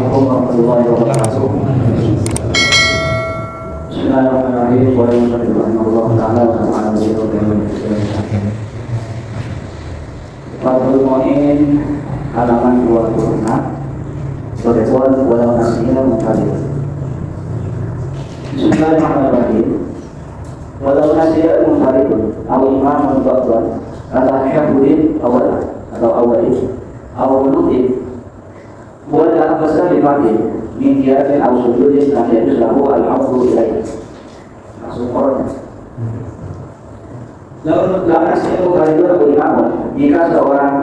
Assalamualaikum warahmatullahi wabarakatuh. Bismillahirrahmanirrahim. Warahmatullahi wabarakatuh. Fathul Mu'in halaman 26. Berikut walau nasinya mengkalir. Bismillahirrahmanirrahim. Walau nasinya mengkalir. Awal imam mengkalir. Kata syahudin awal atau awalin. Awal nudin. Buat dalam besar dipakai. Min kiasin awal-sujudin dan yaitu lahu al-afdu ilaih. Maksud kornya. Lalu nasinya mengkalir itu imam. Jika seorang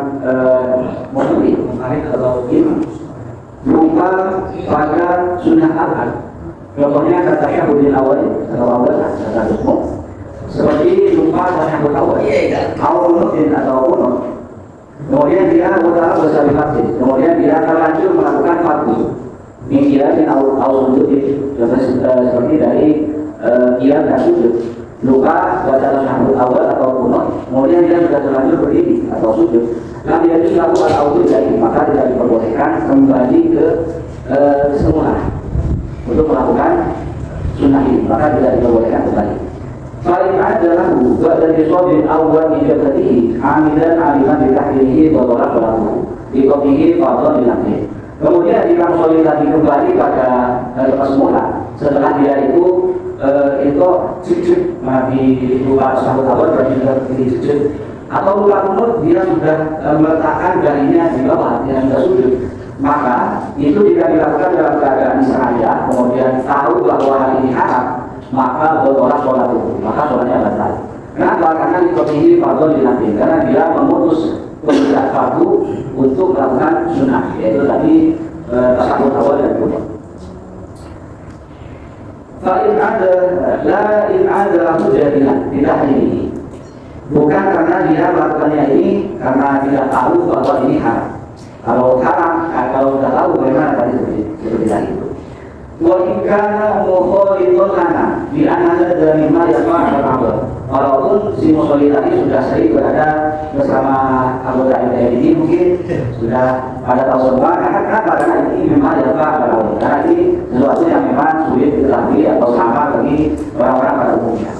muslim atau imam lupa pada sunnah akad, contohnya kata syahudin awal atau awal kata semua, seperti lupa tasyahud awal, awal atau kunut, kemudian dia utara besar hati, kemudian dia terlanjur melakukan fardu, mengkirakan awal sujud, seperti dari qiyam dan sujud, lupa baca tasyahud awal atau kunut, kemudian dia sudah terlanjur berdiri atau sujud. Nabi itu selalu al-awdu dari maka tidak diperbolehkan kembali ke semula untuk melakukan sunnah ini, maka tidak diperbolehkan kembali. Fa'in adalah ba'da disodin awal ijabatihi hamidan aliman ditahdirihi badorak berlaku dikopihi fadol dinamik. Kemudian jika musolli tadi kembali pada semula setelah dia itu sujud di lupa sahut awal berarti berdiri sujud, atau lupa kunut dia sudah meletakkan jarinya di bawah, dia sudah sujud, maka itu jika dilakukan dalam keadaan sengaja kemudian tahu bahwa hal ini haram, maka bertolak sholat itu, maka sholatnya batal. Kenapa? Karena dikopihi fardhu dinanti, karena dia memutus pekerjaan fardu untuk melakukan sunnah, yaitu tadi tasawuf awal dan kunut. Fa'in ada la in ada hujjah tidak ini. Bukan karena dia melakukannya ini karena tidak tahu bahwa ini haram. Kalau haram, kalau tidak tahu bagaimana tadi seperti itu. Wa ikana mukhalifun lana bi anna dari ma yafa'al al-'amal. Walaupun si musolli tadi sudah sering berada bersama anggota MPR ini, mungkin sudah pada tahu semua karena ini memang yafa'al al-'amal. Karena ini sesuatu yang memang sulit diketahui atau sama bagi orang-orang pada umumnya.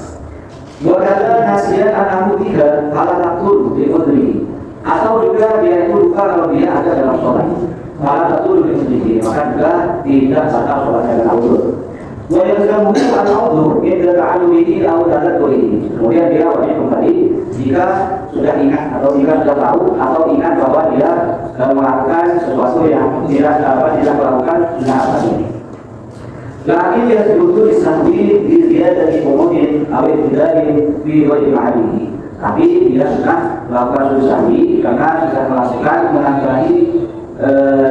Wakada nasihat anakmu tiga halat taktur di udri, atau juga dia itu lupa kalau dia ada dalam sholat halat taktur di udri, maka juga tidak batal sholatnya dengan udhur. Wajah mungkin atau udhur kita ta'alumihi atau dalat ini, kemudian dia wajib kembali jika sudah ingat atau jika sudah tahu atau ingat bahwa dia melakukan sesuatu yang tidak melakukan sunnah ini. Lakin dia sebutu disahwi di dia dari komodin awet dari wajib mahali. Tapi dia sudah melakukan sahwi karena sudah melakukan menambahi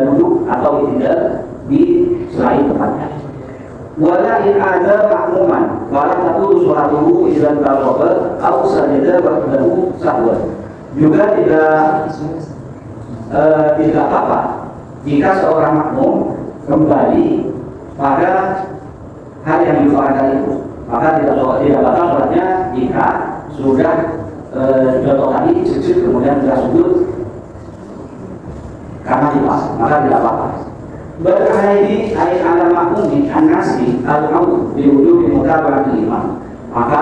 duduk atau tidak di selain tempatnya. Walain ada makmuman, walau satu suratuhu izan taroba atau sajadah ba'dahu sahwan. Juga tidak apa-apa jika seorang makmum kembali pada hal yang dilupakan itu, maka tidak batal sholatnya jika sudah contoh tadi sujud kemudian tidak sujud karena lupa, maka tidak apa-apa. Berkali ayat ala makmum di anasi al-maut di ujung di mutaba'atul imam, maka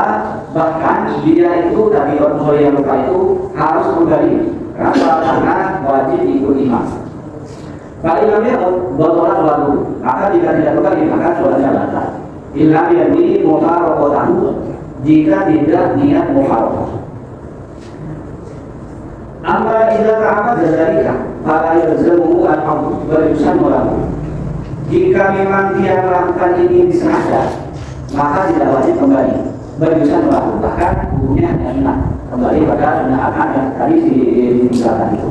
bahkan dia itu tadi orang yang lupa itu harus kembali karena wajib ikut imam. Kalau imamnya bertolak lalu, maka jika tidak kembali maka sholatnya batal. Illa yadi muharraqatan, jika tidak niat muharraqah. Amma idza ta'ammad dzalika fala yalzamu al-'amd bal lahu. Jika memang dia melakukan ini disengaja, maka tidak wajib kembali. Bal lahu, bahkan hukumnya hanya sunnah, kembali pada sunnah akad yang tadi ditinggalkan itu.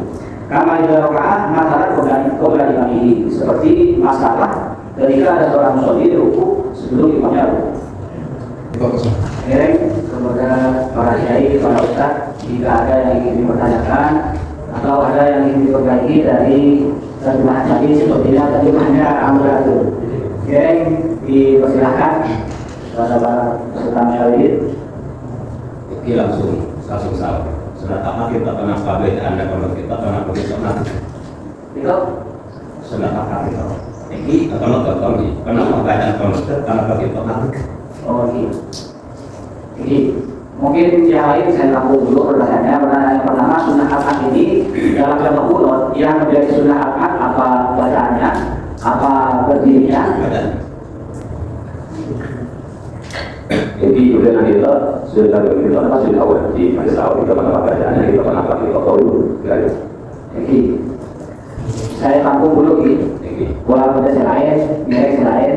Kama ida rakaat masalah kembali imami, seperti masalah ketika ada seorang musolli ruku sebelum imamnya ruku. Kepada para kiai, para ustaz, jika ada yang ingin dipertanyakan atau ada yang ingin diperbaiki dari terjemahan tadi sepertinya terjemahnya amburadul. Dipersilahkan kepada para peserta masyarakat. Oke, langsung salah. Sudah tamat kita pernah kabeh Anda kalau kita pernah begitu nanti. Itu sudah apa itu? Ini kalau karena bacaan konsep karena bagi pengaruh. Oh gitu. Jadi mungkin yang lain saya tahu dulu pertanyaannya. Pertanyaan yang pertama, sunnah akad ini dalam contoh kunut yang menjadi sunnah akad apa bacaannya, apa berdirinya? Jadi kemudian kita sudah kita masih tahu di masa awal kita pernah bacaannya kita pernah pakai tahu guys. Jadi saya tampung dulu gitu. Walaupun ada lain, merek lain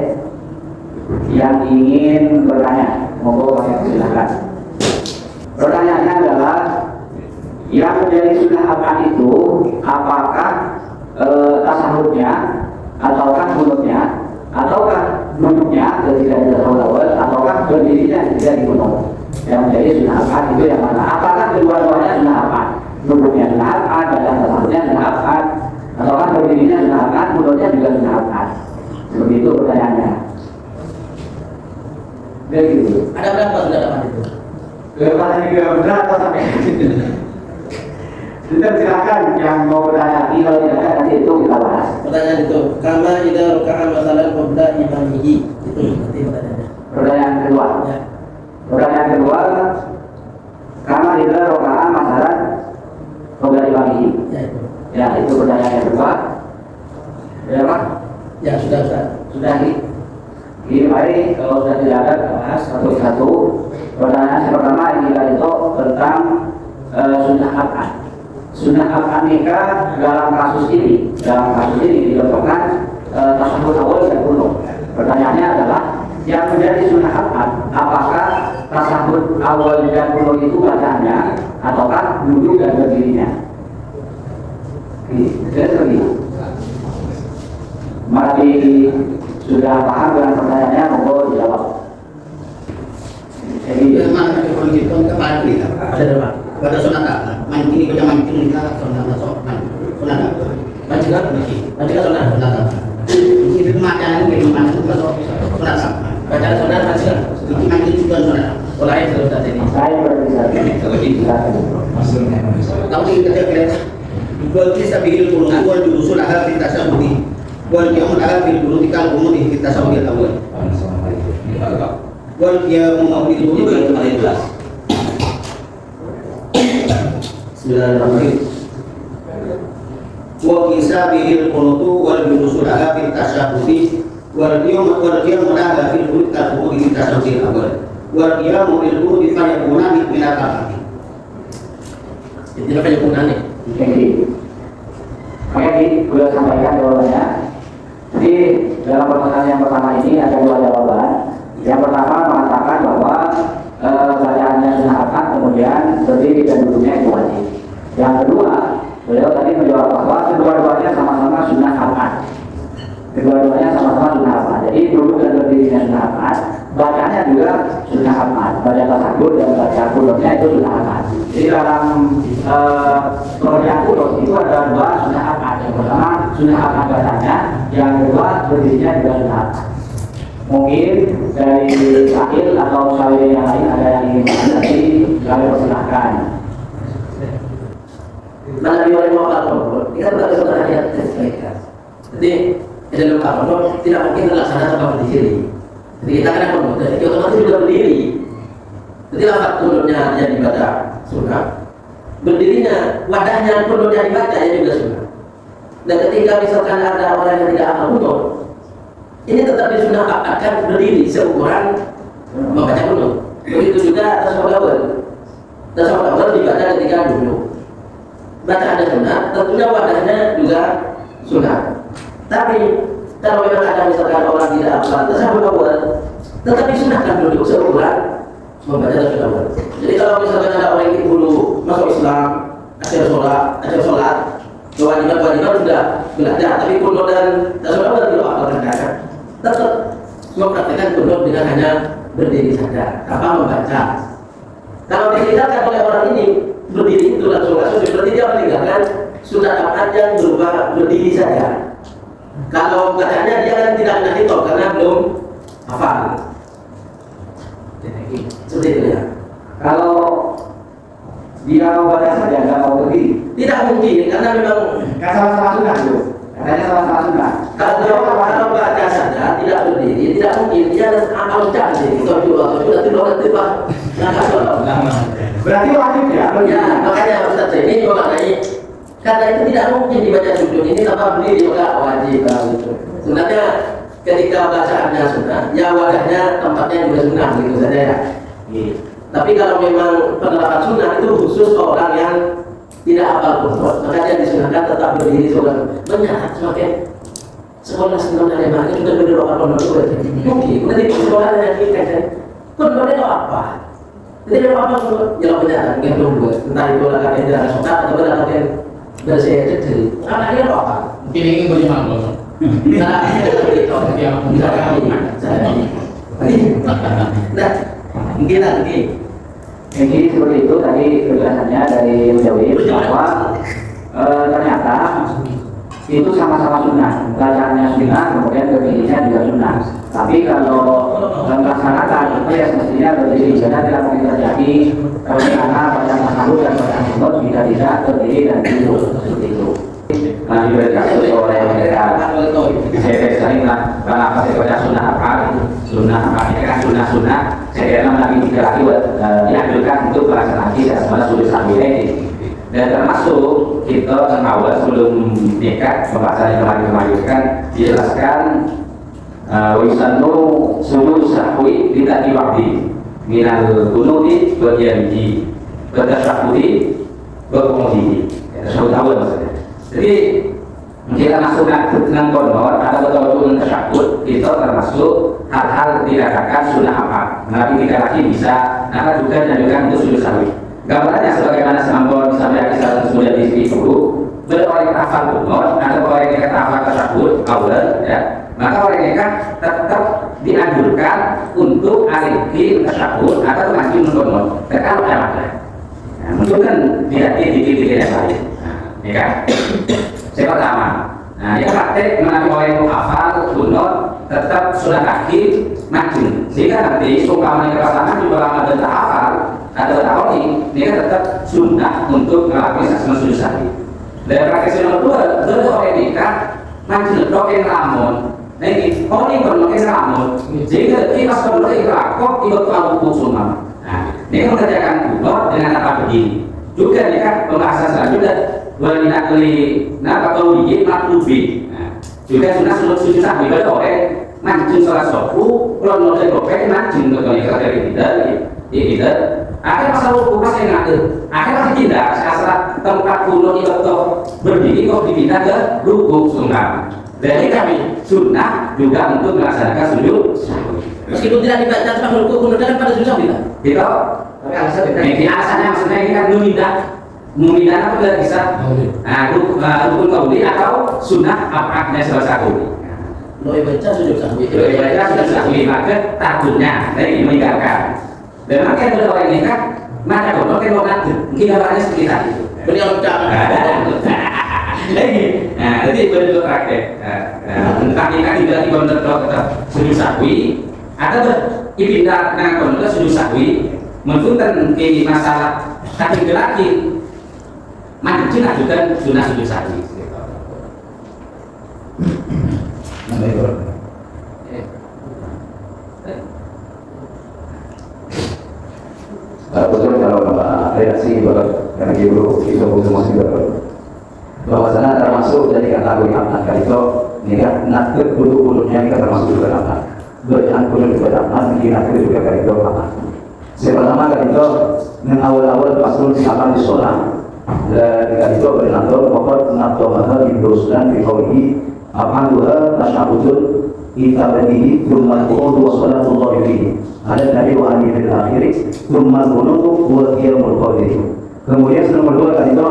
yang ingin bertanya, monggo kalian silakan. Pertanyaannya adalah yang menjadi sunnah akad itu apakah tasahudnya ataukah kunutnya ataukah duduknya ketika di awal ataukah berdirinya ketika di kunut. Yang menjadi sunnah akad itu yang mana? Apakah kedua-duanya sunnah akad? Duduknya sunnah akad, bacaan tasahudnya sunnah akad, ataukah berdirinya sunnah akad, kunutnya juga sunnah akad? Seperti itu pertanyaannya. Begitu. Ada berapa sudah dapat itu? Pertanyaan juga benar atau sampai? Kita silakan yang mau bertanya. Kalau tidak ada nanti itu kita bahas. Pertanyaan itu, kama idza raka'a masalan qabla imamihi. Itu nanti pertanyaannya. Pertanyaan kedua. Ya. Pertanyaan kedua, kama idza raka'a masalan qabla imamihi. Ya itu. Ya, itu pertanyaan yang kedua. Ya, Pak? Ya sudah. Sudah nih. Ini mari kalau sudah tidak ada kita bahas satu-satu. Pertanyaan yang pertama ini itu tentang sunnah akad. Sunnah akad nikah dalam kasus ini dilakukan tasawuf awal dan kunut. Pertanyaannya adalah yang menjadi sunnah akad, apakah tasawuf awal dan kunut itu bacaannya ataukah duduk dan berdirinya? Jadi mari sudah paham dengan pertanyaannya, monggo dijawab. Jadi Mana kalau gitu kemarin kita Ada berapa? pada sonata mancing ini baca mancing kita sonata sonata Majikan sonat. sonata ini kematian ini gimana itu kalau sonata Bacaan sonat majikan. ini mancing juga sonata Mulai sudah ini. saya berarti silakan. tahu ini kita kira buat kita bikin dulu buat dulu sudah habis kita sabudi buat dia mau habis dulu kita umum kita sabudi awal buat dia mau bikin dulu Itu kembali jelas. Bismillahirrahmanirrahim. wa kisah bihil kunutu wal julusulaha fil tasyabuhi wal qiyam laha fil qunut al-qunut tasyabuhi awal wal qiyam bil qunut fa yakuna min al-qati Itu apa yang gunanya? Jadi, makanya sudah sampaikan jawabannya. Jadi dalam pertanyaan yang pertama ini ada dua jawaban. Yang pertama mengatakan bahwa bacaannya sunnah akad, kemudian berdiri dan duduknya itu wajib. Yang kedua, beliau tadi menjawab bahwa kedua-duanya sama-sama sunnah akad. Kedua-duanya sama-sama sunnah akad. Jadi duduk dan berdirinya sunnah akad, bacanya juga sunnah akad. Baca tasawuf dan baca kunutnya itu sunnah akad. Jadi dalam pengertian kunut itu ada dua sunnah akad. Yang pertama sunnah akad bacanya, yang kedua berdirinya juga sunnah akad. Mungkin dari Akil atau saya yang lain ada yang ingin menanggapi, kami persilahkan. Mana riwayat Muhammad kita berkata sebenarnya ayat sesuaikan. Jadi dalam Al-Quran tidak mungkin terlaksana tanpa berdiri. Jadi kita kena kunut, jadi otomatis juga berdiri. Jadi lafaz kunutnya yang dibaca sunnah, berdirinya wadahnya kunutnya dibaca ya juga sunnah. Dan ketika misalkan ada orang yang tidak hafal kunut, ini tetap disunnahkan berdiri seukuran membaca kunut. Begitu juga tasawuf awal. Tasawuf awal dibaca ketika duduk. Bacaannya sunnah, tentunya wadahnya juga sunnah. Tapi kalau memang ada misalkan orang tidak hafal tasawuf awal, tetap disunahkan duduk seukuran membaca tasawuf awal. Jadi kalau misalkan ada orang yang dulu masuk Islam, ajar sholat, kewajiban sudah belajar, tapi kunut dan tasawuf awal tidak hafal tetap mempraktikkan kunut dengan hanya berdiri saja, tanpa membaca. Kalau ditinggalkan oleh orang ini berdiri itu langsung seperti dia meninggalkan sunnah akad yang berupa berdiri saja. Kalau bacanya dia kan tidak kena hitung karena belum hafal. Seperti itu ya. Kalau dia mau baca saja nggak mau berdiri, Tidak mungkin karena memang kan sama-sama sunnah itu. Katanya sama-sama sunnah. Kalau baca saja tidak berdiri, tidak mungkin dia ada amal jadi itu tidak tiba. Berarti wajib ya? Ya, makanya Ustaz ini memaknai kata itu tidak mungkin dibaca sujud ini tanpa berdiri maka wajib gitu. Sebenarnya ketika bacaannya sunnah, ya wadahnya tempatnya juga sunnah gitu saja ya. Tapi kalau memang penerapan sunnah itu khusus orang yang tidak hafal kunut, maka dia disunahkan tetap berdiri seorang menyatakan semakin sekolah senang dari mana kita berdoa kunut itu mungkin nanti sekolah yang kita kan kunut itu apa? Jadi apa kunut? Ya menyatakan kita tunggu entah itu lah kalian tidak sholat atau kalian bersih jadi karena dia apa? Mungkin ingin bagaimana? Nah, mungkin lagi. Jadi seperti itu tadi penjelasannya dari Mujawid bahwa ternyata itu sama-sama sunnah, bacaannya sunnah, kemudian berdirinya juga sunnah. Tapi kalau melaksanakan itu ya semestinya berdiri, karena tidak mungkin terjadi karena bacaan tasawuf dan bacaan kunut tidak berdiri dan duduk seperti itu. Nah, diberitahu oleh mereka. Saya sering lah, kenapa saya baca sunnah apa? Ini kan sunnah. Saya kira lagi tiga lagi dianjurkan untuk pelaksanaan dan semuanya sudah sambil ini. Dan termasuk kita awal sebelum nikah pembahasan yang kemarin kan dijelaskan wisanu sujud sahwi tidak diwakti minal kunuti berjanji bertasyahudi berkomodi. Sudah tahu maksudnya. Jadi kita masuk dengan konor atau betul-betul tersebut itu termasuk hal-hal dikatakan sunnah apa. Nabi tiga lagi bisa, maka juga dianjurkan untuk sujud sahwi. Gambarannya sebagaimana semampun disampaikan salah sudah di sini dulu, berorang hafal konor atau orang yang hafal tersebut awal, ya, maka orang yang tetap dianjurkan untuk alihkan tersebut atau maju konor. Kalau ada, mungkin kan tidak titik-titik yang lain. Ya kan? Saya pertama, nah yang praktek menarik orang yang hafal, kunut, tetap sudah kaki, maju. Sehingga nanti umpamanya pasangan juga lama dan tak hafal atau tak ini, dia tetap sunnah untuk melakukan sasana sujud sahwi. Dan praktek nomor dua, orang nikah, maju doken lamun. Nah ini, orang yang berdoken lamun, sehingga kita sebelum itu lakok, ikut tahu sunnah. Nah, ini mengerjakan kunut dengan apa begini. Juga nikah pembahasan selanjutnya. Wanita keli, napa kau bijik maklubi. Juga sunnah sujud sahwi pada orang mancing sholat sofu, kalau mau jadi kopek mancing kalau nikah dari tidak. Akhirnya masa lupa pas yang ada. Akhirnya masih tidak. Asal tempat kuno itu berdiri kok dipindah ke ruku sunnah. Jadi kami sunnah juga untuk melaksanakan sujud sahwi. Meskipun tidak dibaca sama ruku kuno kan pada sujud sahwi kan? Gitu. Tapi alasannya maksudnya ini kan memindah apa tidak bisa? Rukun kauli atau sunnah apa-apanya salah satu. Lo baca sujud sahwi. Sujud sahwi maka takutnya dari meninggalkan. Dan maka yang orang ini kan maka kalau kita mau ngatur, mungkin gambarnya seperti tadi. Beliau ucap. Jadi bentuk praktek. Tentang nikah tidak dibentuk tetap sujud sahwi. Ada dipindah dengan bentuk sujud sahwi. Menentukan ke masalah kaki laki. Mancing juga sunnah sujud sahwi. Betul kalau redaksi karena ibu itu masih bahwasanya termasuk dari kata aku yang anak itu nikah nakut bulu-bulunya ini termasuk juga anak bacaan kuno juga anak nakut juga kali itu anak. Pertama kali itu dengan awal-awal pasul akan disolat dan kali itu berinatol pokok nato mahal diberuskan di kauhi akan dua tasyahudun kita berdiri thumma al-qunut wa salatullah fihi ada dari wa ali fil akhir thumma al-qunut wa qiyamul qadir. Kemudian setelah kedua kali itu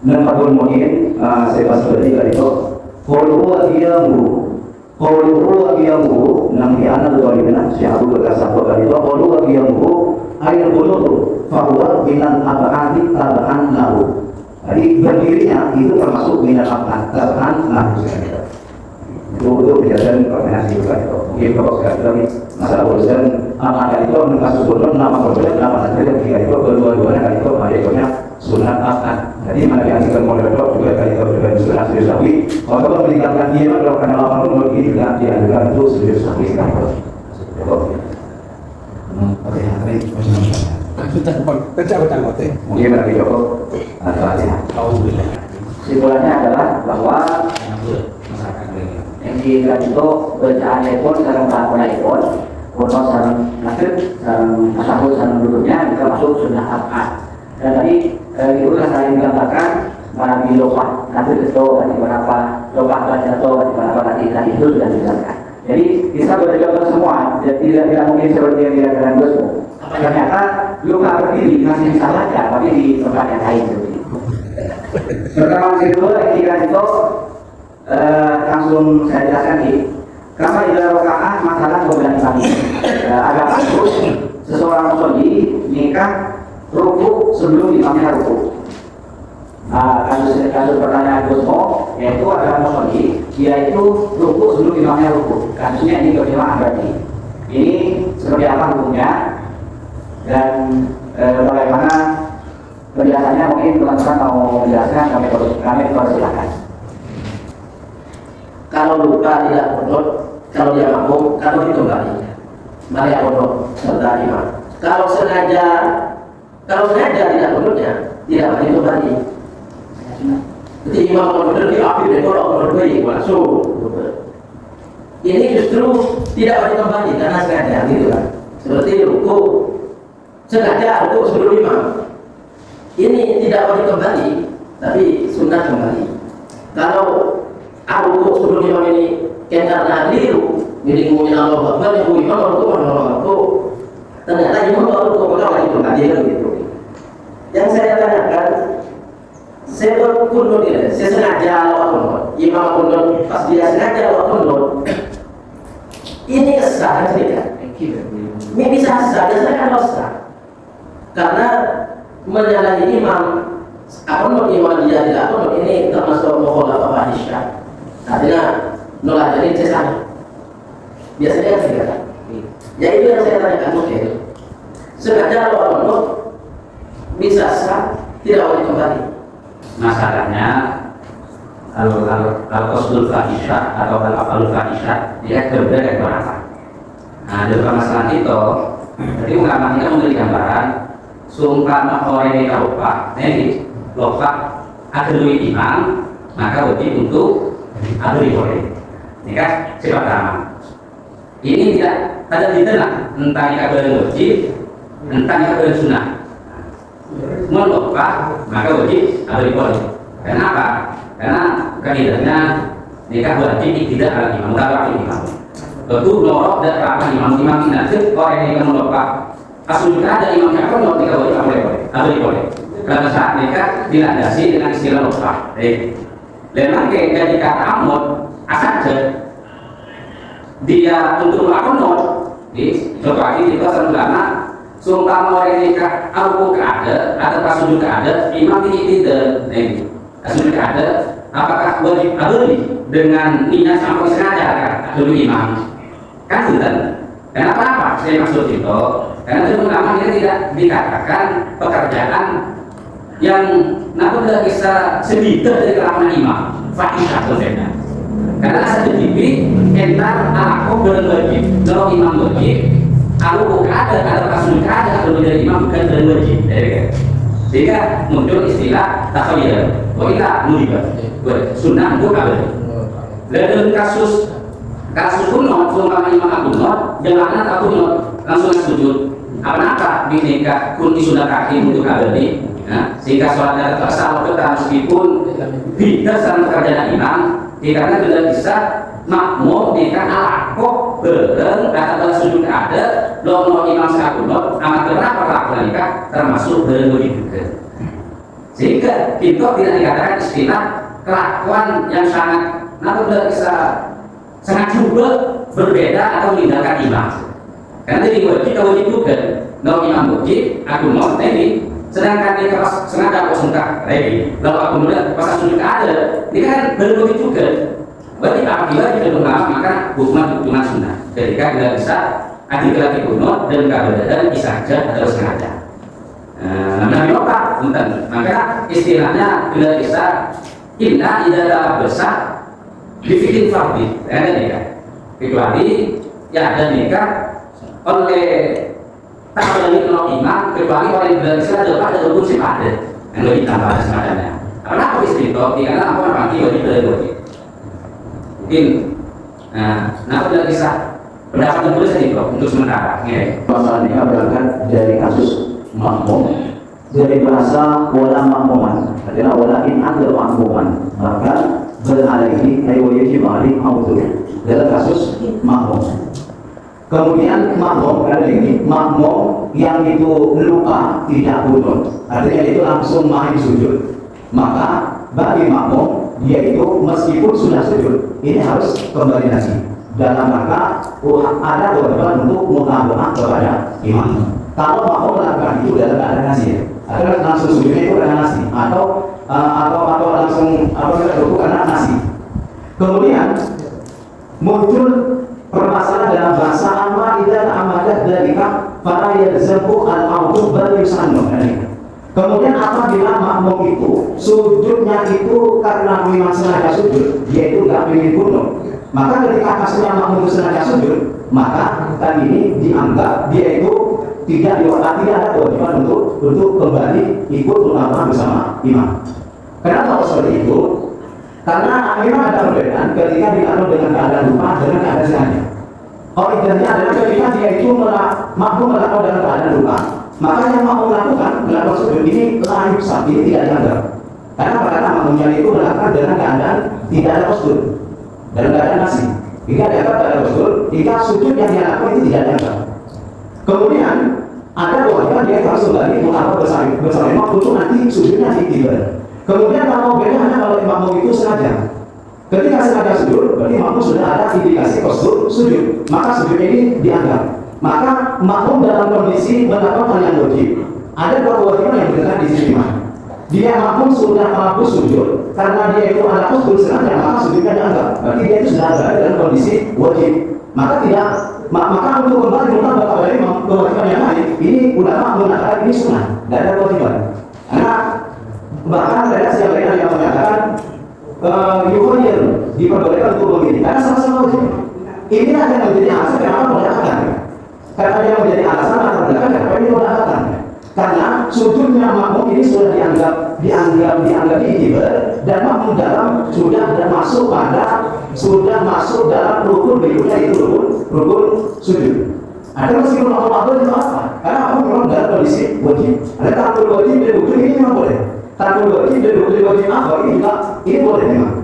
Fathul Mu'in saya pas berarti kali itu qawluhu wa qiyamuhu nam di anak dhalibina syahabu berkasah kali itu qawluhu wa qiyamuhu ayat qunut fahuwa minan ab'adi tab'an lahu. Jadi berdirinya itu termasuk minan ab'ad tab'an lahu. Itu kejadian koordinasi juga itu. Mungkin kalau sekali lagi masalah urusan anak itu kasus bodoh nama berbeda nama saja ketika itu kedua-duanya kali itu pada ikutnya sunat akan. Jadi menantikan model juga kali itu juga istilah serius tapi kalau meningkatkan dia kalau karena lawan menurut ini juga dianjurkan itu serius tapi Oke, mungkin bagi Joko Alhamdulillah. kesimpulannya adalah bahwa yang diingat itu bacaan iPhone sarang melakukan iPhone foto sarang nasib sarang tasawuf sarang duduknya bisa masuk sunnah abad. Dan tadi itu kan saya menggambarkan mana di lopah nasib itu tadi berapa lopah baca itu berapa tadi itu sudah dijelaskan. Jadi bisa bercontoh semua. Jadi tidak mungkin seperti yang dikatakan Gusmu. Ternyata luka berdiri masih bisa baca tapi di tempat yang lain seperti itu. Pertama kedua ikhtiar itu langsung saya jelaskan nih. Karena di dalam rakaat masalah kemudian tadi agak bagus seseorang musolli nikah ruku sebelum imamnya ruku. Kasus pertanyaan Gusmo yaitu ada musolli dia itu ruku sebelum imamnya ruku. Kasusnya ini berjemaah berarti. Ini seperti apa hukumnya dan bagaimana penjelasannya mungkin teman-teman mau menjelaskan kami persilakan. Kalau luka tidak kunut, kalau dia mabuk, kalau itu kembali. Mari kunut serta imam. Kalau sengaja tidak kunutnya, tidak wajib kembali. Jadi imam kunut di api dan kalau kunut baik langsung. Ini justru tidak wajib kembali karena sengaja gitu kan. Seperti ruku, sengaja ruku sebelum imam. Ini tidak wajib kembali, tapi sunnah kembali. Kalau aku sebelum imam ini karena keliru, jadi ngomongin Allah Akbar, yang imam baru Allah ternyata imam baru wajib kembali gitu. Yang saya tanyakan, saya berkunut ini, saya sengaja Allah kunut, imam kunut, pas dia sengaja Allah kunut, ini kesalahan tidak? Ini bisa saja saya kan dosa, karena menyalahi imam. Apa imam dia tidak apa ini termasuk mukhalafah fahisyah. Artinya nolak dari sesat. Biasanya tidak. Ya itu yang saya tanyakan mungkin. Sengaja Allah bisa sah tidak wajib kembali. Masalahnya kalau qasdul fahisyah atau al-afalul fahisyah dia berbeda dari berapa. Nah, dalam masalah itu, jadi ulama kita memberi gambaran sumpah orang yang lupa, ini lupa adului imam maka wajib untuk adului boleh. Ini kan sifat aman. Ini tidak ada ditenang tentang yang wajib, tentang yang sunnah. Melupa maka wajib adului boleh. Kenapa? Karena kaidahnya nikah wajib tidak ada imam, mutawakil imam. Betul norok dan ramah imam nasib orang yang melupa. Asal juga ada imam yang akan nikah wajib adului boleh. Karena saat nikah dilandasi dengan istilah lupa. Memang ketika kata amot asal dia untuk melakukan coba kita selama sumpah orang nikah aku keada atau pas sujud keada imam tidak sujud keada apakah wajib aduli dengan niat sampai sengaja kan dulu imam kan tidak. Kenapa saya maksud itu karena terutama dia tidak dikatakan pekerjaan yang tidak bisa sedikit dari kalangan imam fahisyah konsepnya. Karena asal jadi entar aku berwajib kalau imam wajib aku bukan ada kasus ada atau menjadi imam bukan berwajib. Sehingga muncul istilah takhayul wa ila mudibah sunnah itu kabel. Dalam kasus kunut seumpama imam kunut jangan aku kunut langsung sujud apa di nikah kun sunnah kaki untuk kabel ini. Nah, sehingga sholatnya terasa kita meskipun tidak sama pekerjaan imam dikarenakan tidak bisa makmum nikah alaqoh bereng atau sujud ada lo imam sekakunut amat berapa perlakuan nikah termasuk bereng juga sehingga kita tidak dikatakan istilah kelakuan yang sangat tidak bisa sangat juga berbeda atau meninggalkan imam karena jadi kita wajib juga lo imam wajib aku mau ini sedangkan dia pas sengaja aku sengkak ready lalu aku melihat pas sujud ada ini kan berwajib juga berarti apabila kita mengalami maka hukuman sunnah ketika tidak bisa adik lagi kunut dan keberadaan bisa saja atau sengaja Nabi Lokah, maka istilahnya bila bisa inna idalah besar dibikin fardhi, ada nikah. Kecuali yang ada nikah oleh tak oleh imam, kecuali oleh bila bisa dapat ada rukun simpadan yang lebih tambah sebenarnya. Kenapa istri itu? Karena apa namanya wajib dari mungkin. Nah, bila bisa pendapat yang boleh saya untuk sementara. Masalah ini berangkat dari kasus makmum, dari bahasa wala makmuman adalah walakin ada makmuman, maka beralaihi ayyuhi ma'rif autul dalam kasus makmum. Kemudian makmum ada ini makmum yang itu lupa tidak kunut, artinya itu langsung main sujud, maka bagi makmum dia itu meskipun sudah sujud ini harus kembali lagi dalam rangka ada kewajiban untuk mengabulkan kepada imam. Kalau mau melakukan itu dalam keadaan nasi, atau langsung sujudnya itu karena nasi, atau langsung rukuk karena nasi. Kemudian muncul permasalahan dalam bahasa Al-Maidah amadah dari para yadzambu al-mautu berusanno. Kemudian apabila makmum itu sujudnya itu karena memang sengaja sujud, dia itu nggak ingin kunut, maka ketika kasusnya makmum itu sengaja sujud, maka tadi ini dianggap dia itu tidak ada kewajiban untuk kembali ikut ulama bersama imam. Kenapa seperti itu? Karena memang ada perbedaan ketika dilakukan dengan keadaan lupa dengan keadaan sengaja. Originalnya adalah ketika dia itu makmum melakukan dalam keadaan lupa, maka yang mau melakukan sujud ini lain saat ini tidak dianggap. Karena makmumnya itu melakukan dalam keadaan tidak ada postur, dalam keadaan nasi. Jika dianggap tidak ada postur, jika sujud yang dia lakukan itu tidak dianggap. Kemudian ada kewajiban dia harus kembali mengapa bersama imam untuk nanti sujudnya tiba. Kemudian kalau bedanya kalau imam itu sengaja, ketika sengaja sujud berarti makmum sudah ada indikasi postur sujud, maka sujudnya ini dianggap. Maka makmum dalam kondisi melakukan hal yang wajib, ada dua kewajiban yang berkaitan di sini. Dia makmum sudah mampu sujud karena dia itu ada postur sengaja, maka sujudnya dianggap. Berarti dia itu sudah berada dalam kondisi wajib. Maka untuk kembali menambah kepada imam kewajiban yang lain, ini ulama mengatakan ini sunnah, tidak ada kewajiban. Karena bahkan ada sebagian yang menyatakan yukhayir diperbolehkan untuk memilih karena sama-sama wajib. Inilah yang menjadi alasan kenapa mendapatkan. Karena yang menjadi alasan akan mendapatkan kenapa ini mendapatkan. Karena sujudnya makmum ini sudah dianggap itibar dan makmum dalam sudah masuk dalam rukun berikutnya itu rukun sujud. Ada meskipun makmum itu apa? Karena makmum memang dalam kondisi wajib. Ada tampil wajib dan rukun ini memang boleh. Tampil wajib dan rukun wajib apa ini juga ini boleh memang.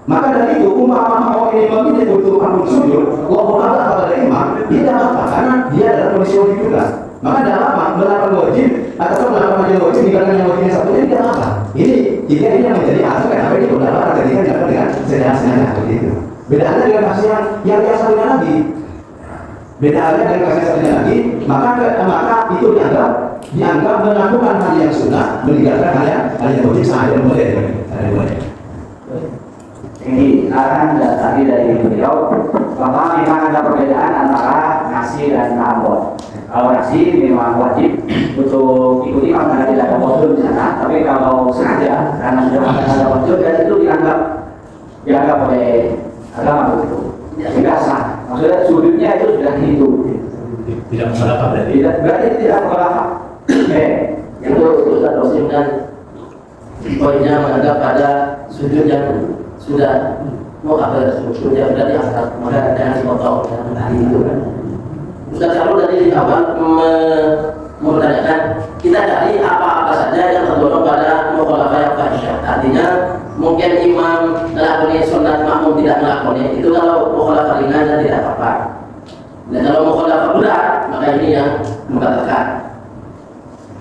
Maka dari itu umpama orang ini memilih untuk rukun sujud, walaupun ada pada imam, dia tidak apa karena dia dalam kondisi wajib juga. Maka dalam melakukan wajib atau melakukan yang wajib dikarenakan yang wajibnya satunya tidak apa. Ini yang menjadi alasan kenapa ini beberapa ketika dilakukan dengan sengaja seperti itu. Beda halnya dengan kasus yang satunya lagi. Beda halnya dengan kasus satunya lagi, maka itu dianggap melakukan hal yang sunnah, meninggalkan hal yang wajib saja boleh. Ini arahan tadi dari beliau bahwa memang ada perbedaan antara nasi dan ambon. Kalau nasi memang wajib untuk ikuti karena tidak ada postur di sana, tapi kalau sengaja karena sudah ada postur dan itu dianggap oleh agama begitu. Tidak sah. Maksudnya sudutnya itu sudah dihitung. Tidak menghalafah berarti. Berarti tidak menghalafah. Itu Ustaz Rosim dan poinnya menganggap pada sujud yang sudah sujudnya sudah diangkat, maka jangan dipotong tadi itu kan. Ustaz Syarul tadi di awal mempertanyakan kita dari apa saja yang terdorong pada mukhalafah yang fahsyah. Artinya mungkin imam melakoni sunat makmum tidak melakoni itu kalau mukhalafah ringan dan tidak apa-apa. Dan kalau mukhalafah berat maka ini yang membatalkan.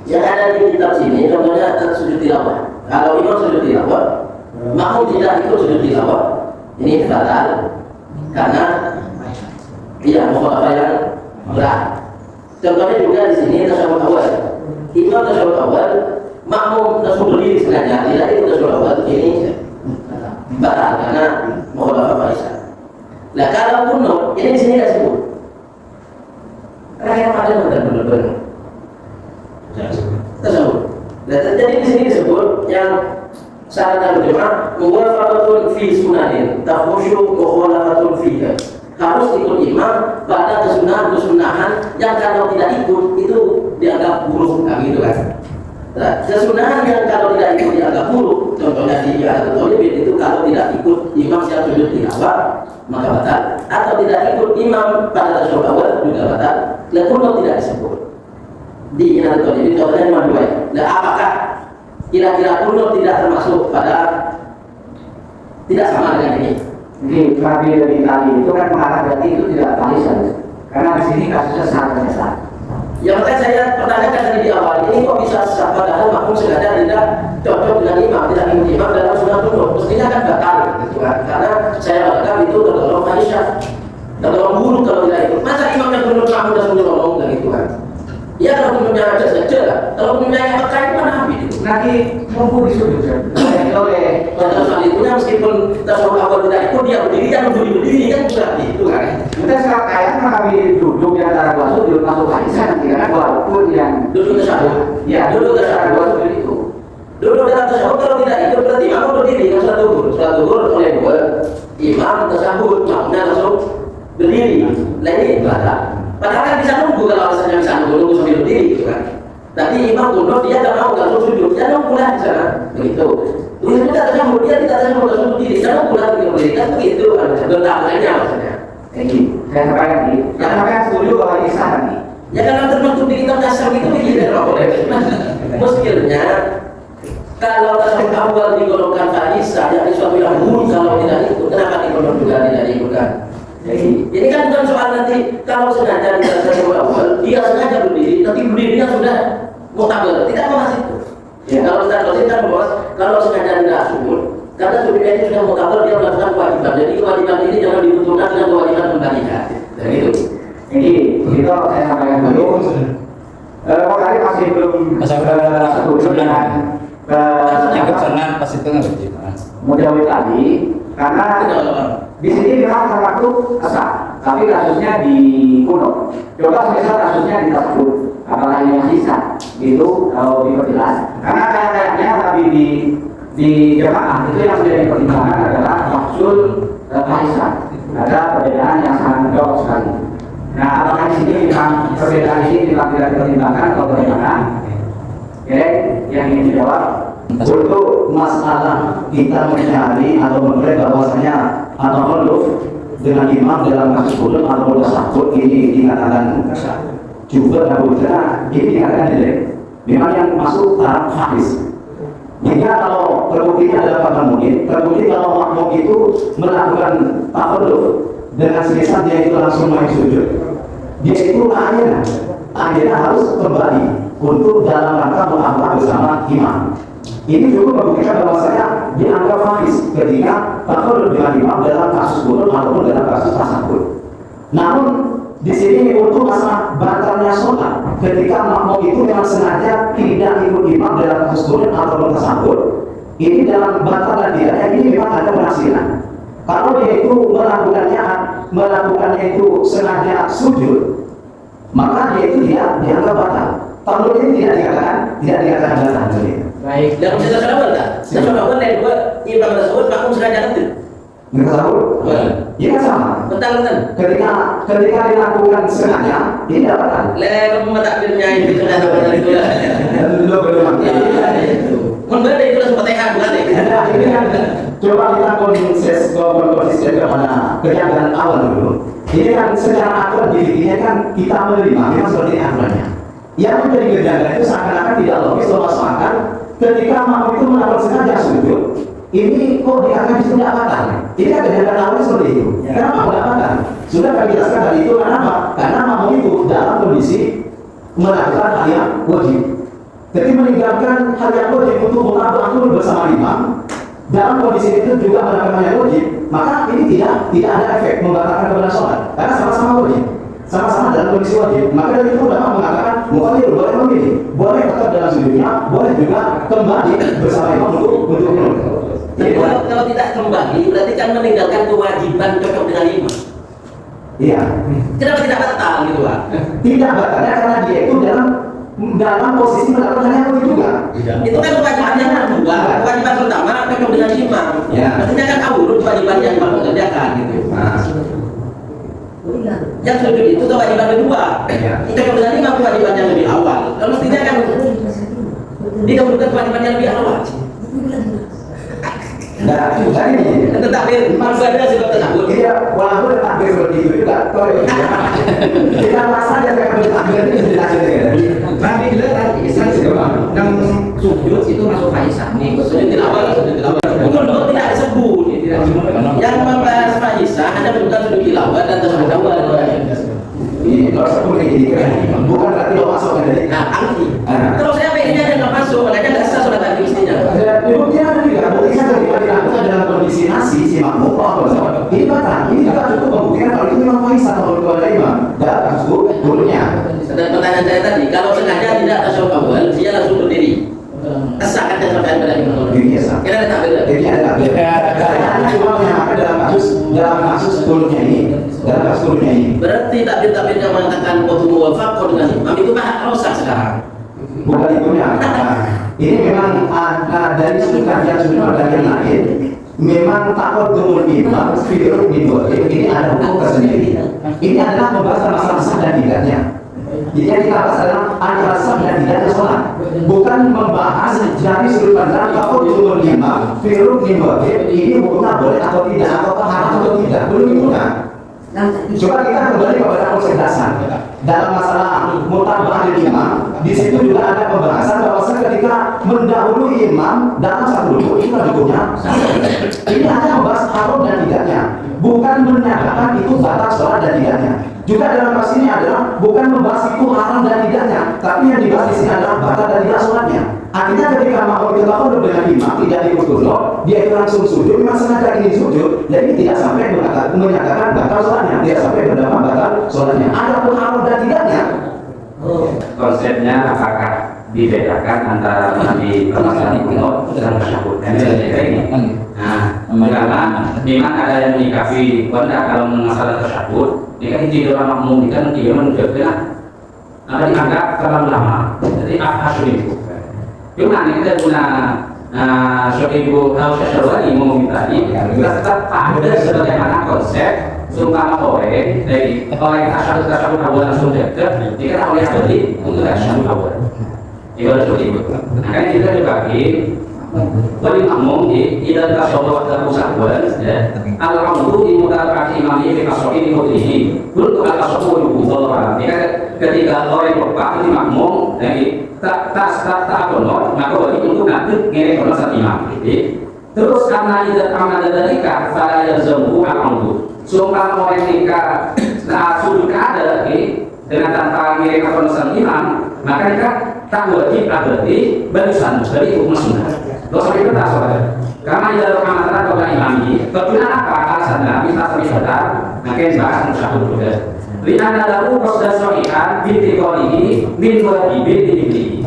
Yang ada di kitab sini contohnya sujud tilawah. Kalau imam sujud tilawah, makmum tidak ikut sujud tilawah, ini batal karena mukhalafah yang berat. Contohnya juga di sini tasyahud awal. Imam tasyahud awal, makmum tasyahud berdiri sengaja, tidak ikut tasyahud awal, ini batal karena mukhalafah faisyah. Nah kalau kunut, ini di sini tidak sebut. Karena yang ada benar-benar tasyahud Nah, jadi di sini disebut yang syarat berjemaah muwafafatun fi sunanin tafusyu mukhalafatun fiha. Harus ikut imam pada kesunahan yang kalau tidak ikut itu dianggap buruk, nah, gitu kan. Nah, kesunahan yang kalau tidak ikut dianggap buruk, contohnya di Al-Tolibin itu kalau tidak ikut imam yang sujud tilawah maka batal, atau tidak ikut imam pada tasawuf awal juga batal. Dan kunut tidak disebut di Al-Tolibin, contohnya cuma dua. Nah, apakah kira-kira kunut tidak termasuk pada tidak sama dengan ini? Jadi kami dari tadi itu kan mengatakan berarti itu tidak valid saja. Karena di sini kasusnya sangat besar. Yang makanya saya pertanyakan tadi di awal ini kok bisa sah, padahal makmum sengaja tidak cocok dengan imam, tidak ikut imam dalam sunat kunut, mestinya kan batal gitu kan? Karena saya anggap itu tergolong faisyah, tergolong buruk kalau tidak ikut. Masa imam yang kunut makmum dan suruh ngomong dan gitu kan? Ya kalau kunutnya aja saja lah. Kalau kunutnya yang pakai itu mana habis itu? Nanti mumpung disebut oleh Contoh soal itu meskipun tasawuf awal tidak ikut dia berdiri kan berdiri kan berarti itu kan? kita sekarang kayak kami duduk di antara dua sujud masuk hadisnya nanti karena walaupun yang Duduk tasawuf. ya Duduk tasawuf. dua sujud itu Duduk dalam tasawuf kalau tidak ikut berarti makmum berdiri kan sholat zuhur oleh dua imam tasawuf makmumnya langsung berdiri. Nah ini batal. Padahal kan bisa nunggu kalau alasannya bisa nunggu sambil berdiri gitu kan? Tadi imam kunut dia tidak mau langsung sujud, dia nunggu lah di sana begitu. Dia tidak tasawuf, dia tidak tasawuf langsung berdiri, dia nunggu lah berdiri kan begitu. Bentarnya maksudnya. kayak gini saya sampaikan nih yang sampaikan setuju bahwa ini sah nanti Ya karena terbentuk di kitab dasar itu begini tidak boleh. Muskilnya kalau tasawuf awal digolongkan faisah, jadi suatu yang buruk kalau tidak ikut, kenapa digodok juga tidak diikutkan? Jadi ini kan bukan soal nanti kalau sengaja di tasawuf awal dia sengaja berdiri, nanti berdirinya sudah muktabel, tidak membahas itu. Ya, kalau Ustaz Qasim kan membahas kalau sengaja tidak sujud, karena sujudnya itu sudah muktabel dia melakukan kewajiban. Jadi kewajiban ini jangan dibenturkan dengan kewajiban kembalinya. Dan itu. jadi itu saya sampaikan dulu kok tadi masih belum setuju dengan Yang kesenang pas itu nggak begitu. Mujawid tadi karena di sini memang termasuk sah, tapi kasusnya di kuno. Coba misal kasusnya di tasawuf, apakah yang sisa itu kalau diperjelas? Karena kayaknya tapi di jemaah itu yang menjadi pertimbangan adalah maksud faisah. Ada perbedaan yang sangat jauh sekali. Nah, apakah di sini memang perbedaan ini tidak dipertimbangkan atau bagaimana? Oke, yang ingin dijawab. Untuk masalah kita mencari atau mengklaim bahwasanya atau khuluf dengan imam dalam kasus khuluf atau tasawuf ini dikatakan juga Nabuddha ini dikatakan jelek. Memang yang masuk taraf hadis. Jika kalau terbuktinya adalah fakta mungkin, terbukti kalau makmum itu melakukan khuluf dengan semisal dia itu langsung main sujud, dia itu akhirnya harus kembali untuk dalam rangka muamalah bersama imam. Ini juga membuktikan bahwasanya dianggap faiz ketika takut dengan imam dalam kasus kunut ataupun dalam kasus tasawuf. Namun di sini untuk masalah batalnya sholat, ketika makmum itu memang sengaja tidak ikut imam dalam kasus kunut ataupun tasawuf, ini dalam batal dan tidaknya ini memang ada penafsiran. Kalau dia itu melakukannya itu sengaja sujud, maka dia itu tidak dianggap batal. Kalau ini tidak dikatakan batal. Baik, dalam cerita sahabat tak? Tasawuf awal yang dua imam tasawuf makmum sengaja itu. Tasawuf? Iya sama. Betul. Ketika dilakukan sengaja, ini tidak batal. Kamu takbirnya itu sudah betul itu lah. Belum. Membeda itu langsung Fatihah bukan ya? Ini kan coba kita konsisten kepada keyakinan awal dulu. Ini kan secara aturan dirinya kan kita menerima memang seperti aturannya. Yang menjadi gejala itu seakan-akan tidak logis atau masuk akal ketika makmum itu melakukan sengaja sujud. Ini kok dikatakan itu tidak batal? Ini kan kejadian awal seperti itu. Kenapa tidak batal? Sudah kami jelaskan tadi itu kenapa? Karena makmum itu dalam kondisi melakukan hal yang wajib. Jadi meninggalkan hal yang wajib untuk mengatur bersama imam dalam kondisi itu juga melakukan hal yang wajib, maka ini tidak ada efek membatalkan kepada sholat karena sama-sama wajib, sama-sama dalam kondisi wajib. Maka dari itu ulama mengatakan mukallid boleh memilih, boleh tetap dalam sujudnya, boleh juga kembali bersama imam untuk menurut. Jadi kalau tidak kembali berarti kan meninggalkan kewajiban cocok dengan imam. Iya. Kenapa tidak batal gitu Pak? Tidak batalnya karena dia itu dalam dalam posisi melakukan yang juga. Itu kan kewajiban yang kedua, kewajiban pertama cocok dengan imam. Ya. Maksudnya kan urut kewajiban yang imam mengerjakan gitu. Nah, Yang sujud itu kewajiban kedua. Ya. Cocok dengan imam kewajiban yang lebih awal. Kalau mestinya kan didahulukan kewajiban yang lebih awal. nah, ini. Tetapi maksudnya sebab tersebut. Iya, walaupun takbir seperti itu juga, toh ya. Kita masalah yang kayak takbir itu dijelasin ya. Tapi bila Islam yang sujud itu masuk Faisal nih. Sujud tilawah, sujud tilawah. Betul tidak disebut. Yang membahas Faisal hanya bukan sujud tilawah dan tasawuf awal. Ini kalau seperti ini kan, bukan berarti lo masuk ke dari. Nah, angki. Kalau saya pengennya ada nggak masuk, makanya nggak sah sholat tadi mestinya. Buktinya ada juga, buktinya ketika dilakukan dalam kondisi nasi si makmum, ini bahkan ini juga cukup membuktikan kalau itu memang Faisal kalau itu ada imam dalam kasus gurunya. Dan pertanyaan saya tadi, kalau sengaja tidak tasawuf awal, dia langsung berdiri. Kesahkan dan sampai pada imam. Ini biasa. Kira ada takbir. Jadi ada takbir. Saya cuma menyamakan dalam kasus gurunya ini, dalam kasus gurunya ini. Berarti takbir yang mengatakan waktu muwafaq dengan imam itu mah rusak sekarang. Bukan itunya. Ini memang dari sudut kajian lain. Memang takut dengan imam, fitur ini ada hukum tersendiri. Ini adalah membahas masalah sah dan tidaknya. Jadi yang kita bahas adalah antara sah dan tidaknya sholat, bukan membahas dari sudut pandang takut dengan imam, fitur ini hukumnya boleh atau tidak, atau haram atau tidak, belum itu kan. Coba kita kembali kepada konsep dasar dalam masalah mutaba'ah imam. Di situ juga ada pembahasan bahwa ketika mendahului imam dalam satu rukuk itu hukumnya. Ini hanya membahas haram dan tidaknya, bukan menyatakan itu batal sholat dan tidaknya. Juga dalam kasus ini adalah bukan membahas itu haram dan tidaknya, tapi yang dibahas di sini adalah batal dan tidak sholatnya. Artinya ketika makmum kita duduk dengan imam tidak diikut dulu, dia itu langsung sujud, memang sengaja ingin sujud, jadi tidak sampai menyatakan batal sholatnya, tidak sampai berdampak batal sholatnya. Adapun haram dan tidaknya, Konsepnya apakah dibedakan antara di permasalahan kunut dan tasyahud? Ini. Nah, karena memang ada yang menyikapi kalau masalah tasyahud, ini kan di dalam makmum kan dia menunjukkan ada dianggap terlalu lama. Jadi apa itu? Cuma ini kita guna Ibu Haus Syarwani tadi, kita tetap ada sebagaimana konsep seumpama oleh dari oleh tasyahud awal langsung deket, jika oleh tadi untuk tasyahud awal. Ibarat seperti itu. Makanya kita dibagi bagi makmum di dalam tasyahud awal, al-amru di mutaba'ati imami fi qasri di mudhihi. Untuk al-qasru yuqdar. Ketika oleh bapak di makmum dari tak kono, maka wajib untuk nanti ngerek kono saat imam. Terus karena dari fala yalzamu al-amru. Sumpah oleh ketika sudut ada dengan tanpa ngerek kono saat imam, maka kita tak wajib berarti barusan dari hukum sunnah. Dosa itu tak soal. Karena dalam amalan kepada imam ini, kebetulan apa alasannya? Kita sadar, maka bahas tasyahud juga. Lihat dalam proses sohihan binti kolihi min wajibin dibeli.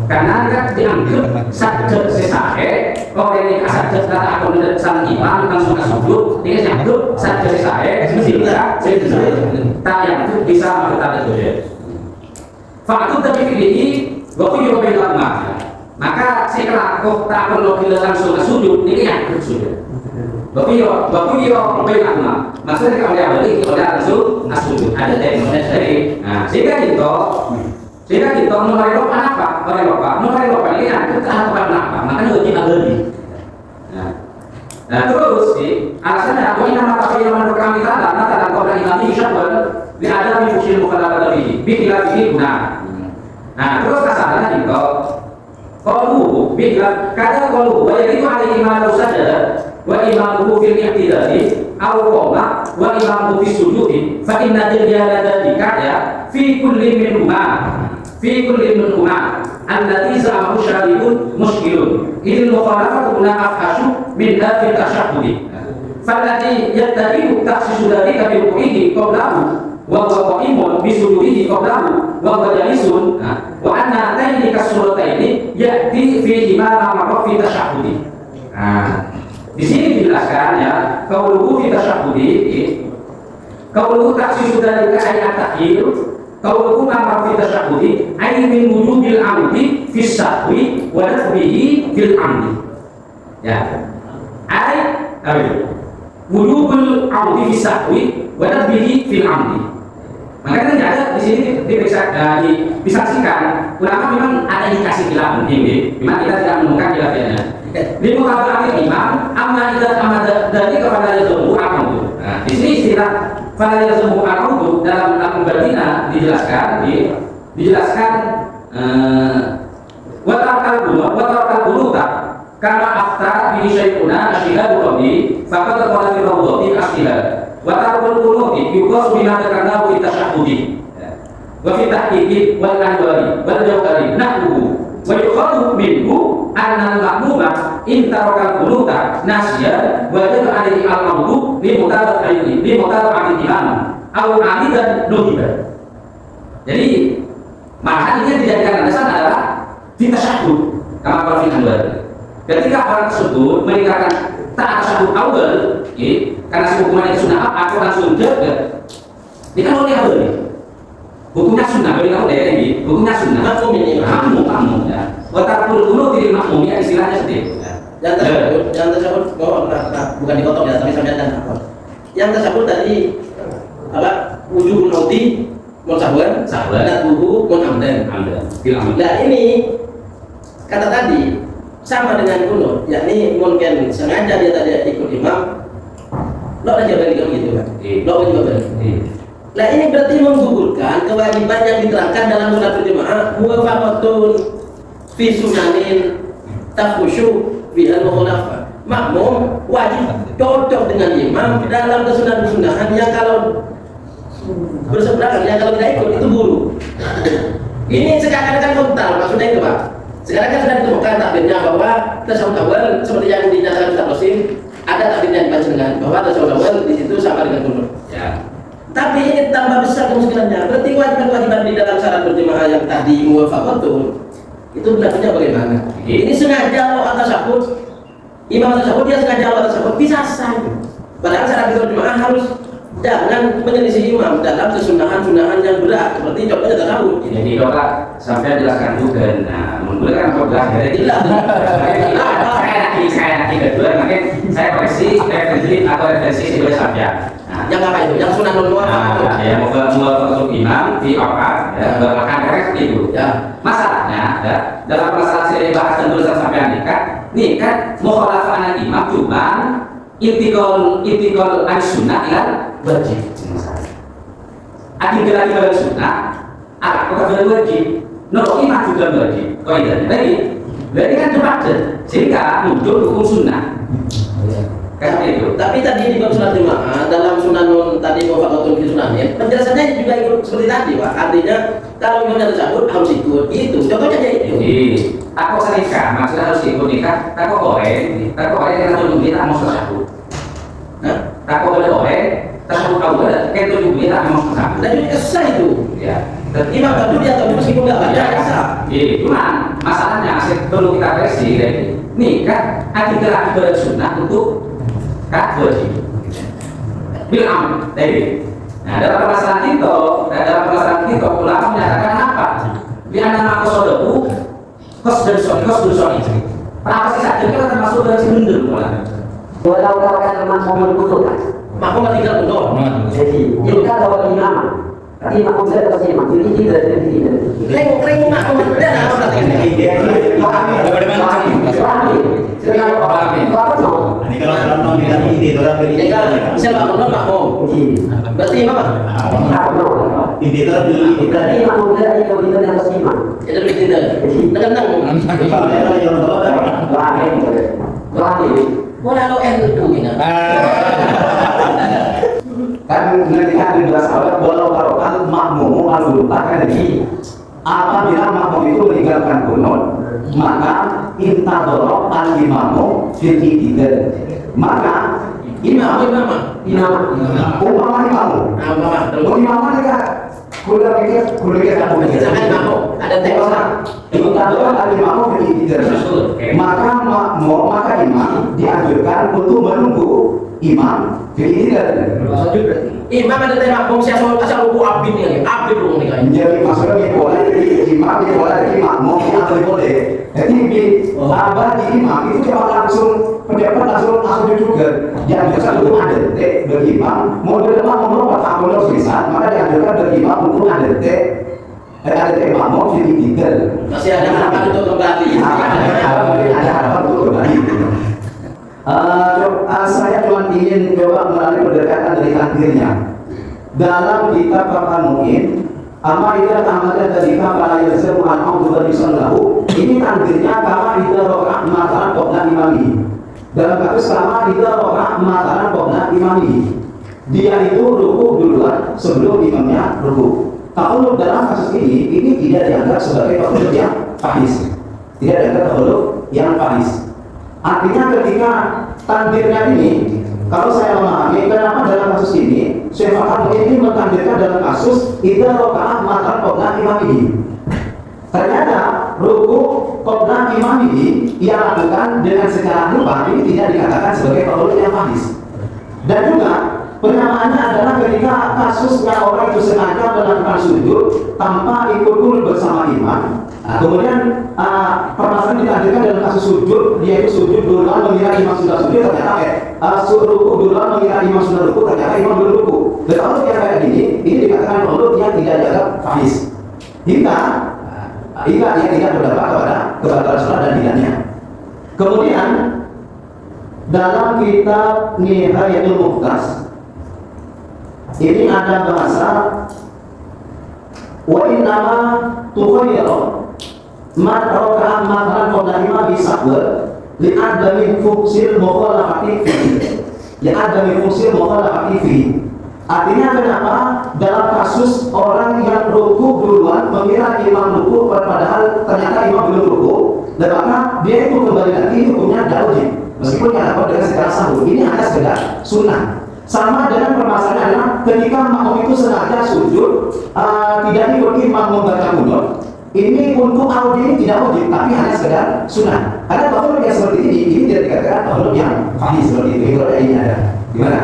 Karena kan dianggap sajud sesahe, oleh nikah sajud kata aku menurut sang imam langsung sujud, dia dianggap sajud sesahe sehingga tak yang bisa mengetahui itu. Faktu tapi pilih waktu juga berlama. Maka setelah kau tak perlu langsung sujud, ini yang sujud. Bapak yo berlama. Maksudnya kalau dia balik, kalau dia langsung sujud ada dari. Nah, sehingga kita mulai lupa apa? Mulai lupa ini kan kita apa? Makanya wajib abadi. Nah, terus alasannya aku ini nama tapi yang menurut kita karena dalam kau imami syabban di ada di fungsi mukallaf tadi. Bikilah ini guna. Nah, terus kasarnya itu kalau bikilah kadang kalau itu ada imam saja. Wa imamuhu fil i'tidali aw qoma wa imamuhu fi sujudi fa inna jaliyana dzalika ya fi kulli minhuma allati za'ahu syaribun mushkilun idil mukhalafatu la afhashu min hadhihi tasyahhudi fallati yattabi'u takhsisu dzalika bi ruku'ihi qablahu wa huwa qa'imun bi sujudihi qablahu wa huwa jalisun wa anna taini kasurataini ya'ti fihi ma marra fi tasyahhudi. Di sini dijelaskan ya, qauluhu fi tasyahhudi, qauluhu taksisu dzalika ayat takhir Qauluhu ma fi tasyahhudi ay min wujubil amdi fi sahwi wa nasbihi fil amdi. Ya. Ay apa itu? Wujubul amdi fi sahwi wa nasbihi fil amdi. Maka kan ada di sini disaksikan ulama memang ada indikasi khilaf mungkin, memang kita tidak menemukan khilafnya. Di muqabalah imam amma idza amada dari kepada yazmu al-audu. Nah, di sini istilah fala yazmu al-audu dalam al-Mubaddinah dijelaskan wa tarakal quluta kama afta bi syai'una ashihabu qabli faqad qala fi rawdati ashilah wa tarakul quluti yuqas bima takannahu fi tasyahhudi wa fi tahqiqi wal anwari wal jawhari nahwu wa yukhadu minhu anna al-ma'muma in tarakal quluta nasiya wa jadu alaihi al-mawdu li mutaba'ati imam aw amidan nuhiba. Jadi maka ini dijadikan alasan adalah di tasyahhud kama qala fi anwari. Ketika orang tersebut meninggalkan taat tasyahhud awal, karena si hukuman itu sunnah aku langsung jaga. Ini kan oleh apa ini? Hukumnya sunnah, bagi kamu daerah ini, hukumnya sunnah. Makmum ya. Watarkul dulu diri makmum ya istilahnya seperti. Yang tersebut, bukan dipotong ya, tapi sampai dan apa? Yang tersebut tadi apa? Wujubul auti, munsahwan, dan buhu munamdan. Nah ini kata tadi sama dengan kunut, yakni mungkin sengaja dia tadi ikut imam, lo aja balik gitu kan? Lo juga balik. Nah ini berarti menggugurkan kewajiban yang diterangkan dalam sholat berjamaah muwafaqatun fi sunanin tafushu bihal mukhalafa. Makmum wajib cocok dengan imam dalam kesunahan-kesunahan yang kalau berseberangan, yang kalau tidak ikut itu buruk. Ini sekarang kan kontal, maksudnya itu Pak. Sekarang kan sudah ditemukan takbirnya bahwa tasyahud awal seperti yang dinyatakan Ustaz Qasim, ada takbirnya dibaca dengan bahwa tasyahud awal di situ sama dengan kunut. Ya. Tapi ini tambah besar kemungkinannya. Berarti kewajiban di dalam syarat berjamaah yang tadi muwafaqatun itu berlakunya bagaimana? Ini sengaja lo atas syahud, imam atas syahud dia sengaja lo atas syahud bisa sah. Padahal syarat berjamaah harus jangan menyelisih imam dalam kesunahan-sunahan yang berat seperti contohnya tasyahud. Jadi Bapak sampai jelaskan juga. Nah, menggunakan program dari jelas. Saya lagi kedua, mungkin saya koreksi referensi sebelum sampai. Yang apa itu? Yang sunnah muwafaqah. Ya, muwafaqatul imam di awal ya, bahkan korek itu. Ya. Masalahnya ya, dalam masalah saya bahas dan tulisan sampai nikah mukhalafah imam cuma intikal al-sunnah yang wajib. Adil lagi pada sunnah, apakah wajib? No, imam juga wajib. Kaidahnya tadi, berarti kan cepat sehingga muncul hukum sunnah. Karena itu. Tapi tadi di bab sholat jamaah dalam sunanun tadi muwafaqatun fi sunanin, penjelasannya juga ikut seperti tadi Pak. Artinya kalau imamnya tersebut harus ikut. Itu contohnya aja itu. Aku nikah, maksudnya harus ikut nikah. Aku boleh karena tujuh kita mau tersebut. Aku boleh tersebut awal kan tujuh kita mau tersebut. Dan itu sah itu. Ya. Imam tadi dia tahu meskipun nggak baca sah. Cuma masalahnya perlu kita versi nikah adalah ibadah sunnah untuk wajib bil am tadi. Nah dalam permasalahan itu ulama menyatakan apa? Di antara makosodahu kos dan soni. Apa sih saja kita termasuk dari sebenarnya mulai. Walau kan makmum berkutukan. Makmum tinggal benar. Jadi jika bawa imam, tapi makmum saya terus imam. Jadi tidak. Kering makmum ada apa berarti? Ini kalau dalam kita ini orang beli. Misal makmum. Berarti imam apa? Ini orang beli. Berarti makmum saya itu tidak terus imam. Itu lebih tidak. Tenang. Walau NU ini. Kan ketika dijelaskan walau tarokan makmum al-lupa lagi apabila makmum itu meninggalkan kunut maka intadoro al-imamu fil iktidal maka imam ada teks maka imam dianjurkan untuk menunggu imam ini kan Imam ada tema bom siapa asal buku abin nih, abin dulu nih kayaknya. jadi maksudnya ini boleh jadi imam ini boleh jadi makmum ini atau boleh jadi di abad di imam itu jangan langsung pendapat langsung juga yang biasa itu ada bagi imam mau lemah mau lompat akunnya bisa maka dianjurkan bagi imam untuk ada makmum jadi tiga Masih ada harapan untuk kembali. ada harapan untuk kembali. Saya cuma ingin coba melalui pendekatan dari takdirnya dalam kitab Fathul Mu'in amma idza ta'amada dzalika fala yalzamu al-'abdu bisallahu ini takdirnya kama idza raka'a mataran qabla imami dalam kasus kama idza raka'a mataran qabla imami dia itu ruku duluan sebelum imamnya ruku. Kalau dalam kasus ini tidak dianggap sebagai takhalluf yang fahis, tidak dianggap takhalluf yang fahis. Artinya ketika takdirnya ini, kalau saya memahami kenapa dalam kasus ini Syekh Fathul Mu'in ini mentakdirkan dalam kasus idza raka'a mataran qabla imamihi. Ternyata ruku qabla imamihi ia lakukan dengan secara lupa ini tidak dikatakan sebagai takhalluf yang fahis. Dan juga penyamaannya adalah ketika kasusnya orang itu sengaja melakukan sujud tanpa ikut kunut bersama imam. Kemudian permasalahan ditakdirkan dalam kasus sujud, yaitu sujud duluan mengira imam sudah sujud, ternyata ruku duluan mengira imam sudah ruku, ternyata imam belum ruku. Dan kalau yang kayak gini, ini dikatakan takhalluf yang tidak dianggap fahis. Hingga ia tidak berdampak kepada kebatalan salat dan tidaknya. Kemudian dalam kitab Nihayatul Muqtas ini ada bahasa wa innama tukhayyaru man raka'a mataran qabla imam bisaqwa li adami fungsil mukhalafati fihi artinya kenapa dalam kasus orang yang ruku duluan mengira imam ruku padahal ternyata imam belum ruku dan maka dia itu kembali lagi hukumnya wajib meskipun dilakukan dengan secara sahur. Ini hanya sekedar sunnah. Sama dengan permasalahan adalah ketika makmum itu sengaja sujud tidak ikut imam membaca kunut. Ini untuk audi tidak wajib, tapi hanya sekedar sunnah. Ada takhalluf yang seperti ini tidak dikatakan takhalluf yang fahis seperti itu. Kalau ini ada, gimana?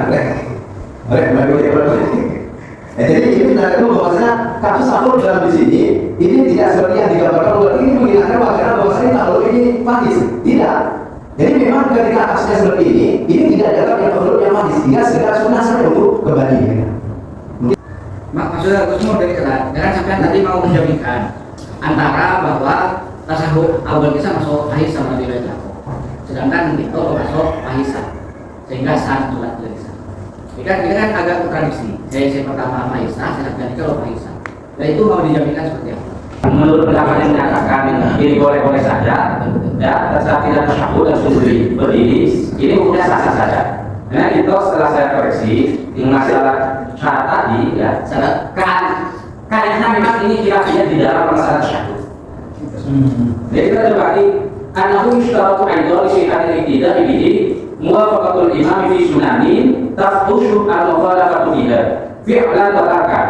Jadi ini menandakan bahwasanya kasus takhalluf dalam di sini ini tidak seperti yang digambarkan oleh ini mengingatkan bahwasanya takhalluf ini fahis. Tidak. Jadi memang ketika kasusnya seperti ini tidak dianggap yang takhalluf yang fahis, tidak sekedar sunnah saja untuk kembali. Maksudnya Gus Nur dari jangan sampai tadi mau menjadikan antara bahwa tasawuf awal kita masuk fahis sama tidak jatuh, sedangkan kita masuk fahisan sehingga sah juga tidak sah. Ini kan agak kontradiksi. Saya pertama fahisan, sedangkan kalau fahisan. Dan itu mau dijaminkan seperti apa? Menurut pendapat yang menyatakan ini boleh-boleh saja, ya, terserah tidak tasyahud dan sujud berdiri, ini hukumnya sah-sah saja. Nah itu setelah saya koreksi di masalah syarat tadi, ya, syarat karena memang ini kira-kira di dalam masalah tasyahud. Jadi kita coba di anahu yustaratu aidan li syai'atin tidak bihi muwafaqatul imam fi sunanin tafushu al-mukhalafatu biha fi'lan wa tarkan.